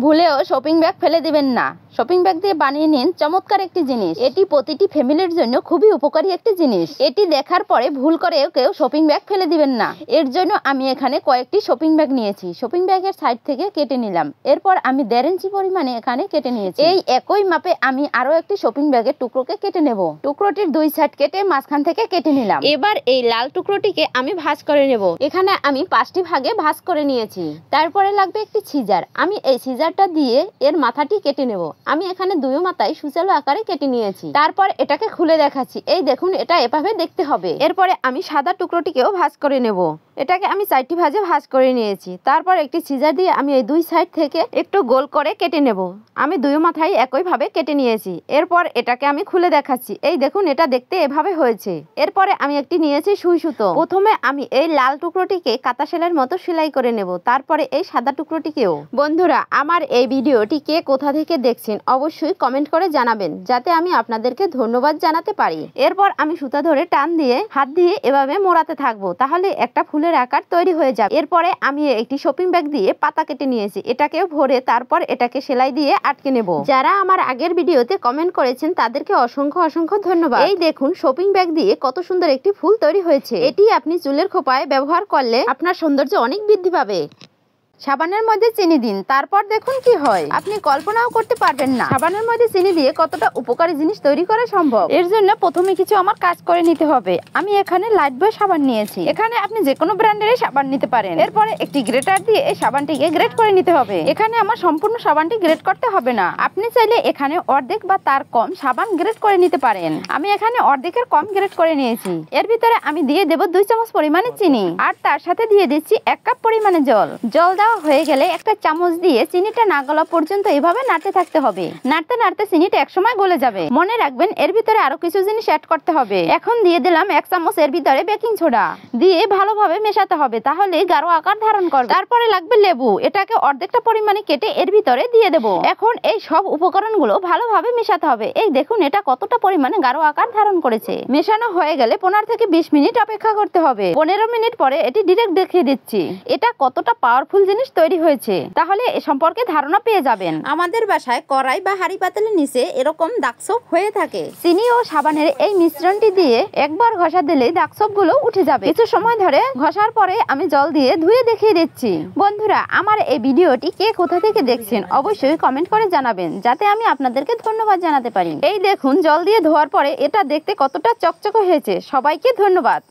ভুলেও shopping bag ফেলে দিবেন না। শপিং ব্যাগ দিয়ে বানিয়ে নিন চমৎকার একটি জিনিস। এটি প্রতিটি ফ্যামিলির জন্য খুবই উপকারী একটি জিনিস। এটি দেখার পরে ভুল করেও কেউ শপিং ব্যাগ ফেলে দিবেন না। এর জন্য আমি এখানে কয়েকটি শপিং ব্যাগ নিয়েছি। শপিং ব্যাগের সাইড থেকে কেটে নিলাম। এরপর আমি 1.5 ইঞ্চি পরিমাণে এখানে কেটে নিয়েছি। এই একই মাপে আমি আরো একটি শপিং ব্যাগের টুকরোকে কেটে নেব। টুকরোটির 2 সাইড কেটে মাঝখান থেকে কেটে নিলাম। এবার এই লাল টুকরোটিকে আমি ভাঁজ করে নেব। এখানে আমি 5টি ভাগে ভাঁজ করে নিয়েছি। তারপরে লাগবে একটি সিজার। আমি এই সিজারটা দিয়ে এর মাথাটি কেটে নেব। আমি এখানে 2 মাথায় সুচালো আকারে কেটে নিয়েছি। তারপর এটাকে খুলে দেখাচ্ছি। এই দেখুন, এটা এভাবে দেখতে হবে। এরপরে আমি সাদা টুকরোটিকেও ভাঁজ করে নেব। এটাকে আমি 4টি ভাঁজে ভাঁজ করে নিয়েছি। তারপর একটি সিজার দিয়ে আমি এই 2 সাইড থেকে একটু গোল করে কেটে নেব। আমি 2 মাথায় একইভাবে কেটে নিয়েছি। এরপর এটাকে আমি খুলে দেখাচ্ছি। এই দেখুন, এটা দেখতে এভাবে হয়েছে। এরপরে আমি একটি নিয়েছি সুই সুতো। প্রথমে আমি এই লাল টুকরোটিকে কাঁথা সেলাইয়ের মতো সেলাই করে নেব। তারপরে এই সাদা টুকরোটিকেও। বন্ধুরা, আমার এই ভিডিওটি কে কোথা থেকে দেখছেন অবশ্যই কমেন্ট করে জানাবেন, যাতে আমি আপনাদেরকে ধন্যবাদ জানাতে পারি। এরপর আমি সুতা ধরে টান দিয়ে হাত দিয়ে এভাবে মোড়াতে থাকবো, তাহলে একটা ফুলের আকার তৈরি হয়ে যাবে। এরপরে আমি একটি শপিং ব্যাগ দিয়ে পাতা কেটে নিয়েছি। এটাকেও ভরে তারপর এটাকে সেলাই দিয়ে আটকে নেব। যারা আমার আগের ভিডিওতে কমেন্ট করেছেন তাদেরকে অসংখ্য অসংখ্য ধন্যবাদ। এই দেখুন, শপিং ব্যাগ দিয়ে কত সুন্দর একটি ফুল তৈরি হয়েছে। এটি আপনি চুলের খোপায় ব্যবহার করলে আপনার সৌন্দর্য অনেক বৃদ্ধি পাবে। সাবানের মধ্যে চিনি দিন, তারপর দেখুন কি হয়। আপনি কল্পনাও করতে পারবেন না সাবানের মধ্যে চিনি দিয়ে কতটা উপকারী জিনিস তৈরি করা সম্ভব। এর জন্য প্রথমে কিছু আমার কাজ করে নিতে হবে। আমি এখানে লাইফবয় সাবান নিয়েছি। এখানে আপনি যে কোনো ব্র্যান্ডের সাবান নিতে পারেন। এরপরে একটি গ্রেটার দিয়ে এই সাবানটিকে গ্রেট করে নিতে হবে। এখানে আমার সম্পূর্ণ সাবানটি গ্রেট করতে হবে না। আপনি চাইলে এখানে অর্ধেক বা তার কম সাবান গ্রেট করে নিতে পারেন। আমি এখানে অর্ধেকের কম গ্রেট করে নিয়েছি। এর ভিতরে আমি দিয়ে দেব 2 চামচ পরিমাণে চিনি, আর তার সাথে দিয়ে দিচ্ছি 1 কাপ পরিমাণে জল। জল দেওয়া হয়ে গেলে একটা চামচ দিয়ে চিনিটা না গলা পর্যন্ত এভাবে নাড়তে থাকতে হবে। নাড়তে নাড়তে চিনিটা একসময় গলে যাবে। মনে রাখবেন, এর ভিতরে আরো কিছু জিনিস অ্যাড করতে হবে। এখন দিয়ে দিলাম 1 চামচ এর ভিতরে বেকিং সোডা। দিয়ে ভালোভাবে মেশাতে হবে, তাহলে গাঢ় আকার ধারণ করবে। তারপরে লাগবে লেবু। এটাকে অর্ধেকটা পরিমাণে কেটে এর ভিতরে দিয়ে দেব। এখন এই সব উপকরণগুলো ভালোভাবে মেশাতে হবে। এই দেখুন, এটা কতটা পরিমাণে গাঢ় আকার ধারণ করেছে। মেশানো হয়ে গেলে 15 থেকে 20 মিনিট অপেক্ষা করতে হবে। 15 মিনিট পরে এটি ডিরেক্ট দেখিয়ে দিচ্ছি এটা কতটা পাওয়ারফুল জিনিস তৈরি হয়েছে, তাহলে এ সম্পর্কে ধারণা পেয়ে যাবেন। আমাদের বাসায় কড়াই বা হাঁড়ি পাতিলের নিচে এরকম দাগছোপ হয়ে থাকে। চিনি ও সাবানের এই মিশ্রণটি দিয়ে একবার ঘষা দিলে দাগছোপ গুলো উঠে যাবে। কিছু সময় ধরে ঘষার পরে আমি জল দিয়ে ধুয়ে দেখিয়ে দিচ্ছি। বন্ধুরা, আমার এই ভিডিওটি কে কোথা থেকে দেখছেন অবশ্যই কমেন্ট করে জানাবেন, যাতে আমি আপনাদেরকে ধন্যবাদ জানাতে পারি। এই দেখুন, জল দিয়ে ধোয়ার পরে এটা দেখতে কতটা চকচকে হয়েছে। সবাইকে ধন্যবাদ।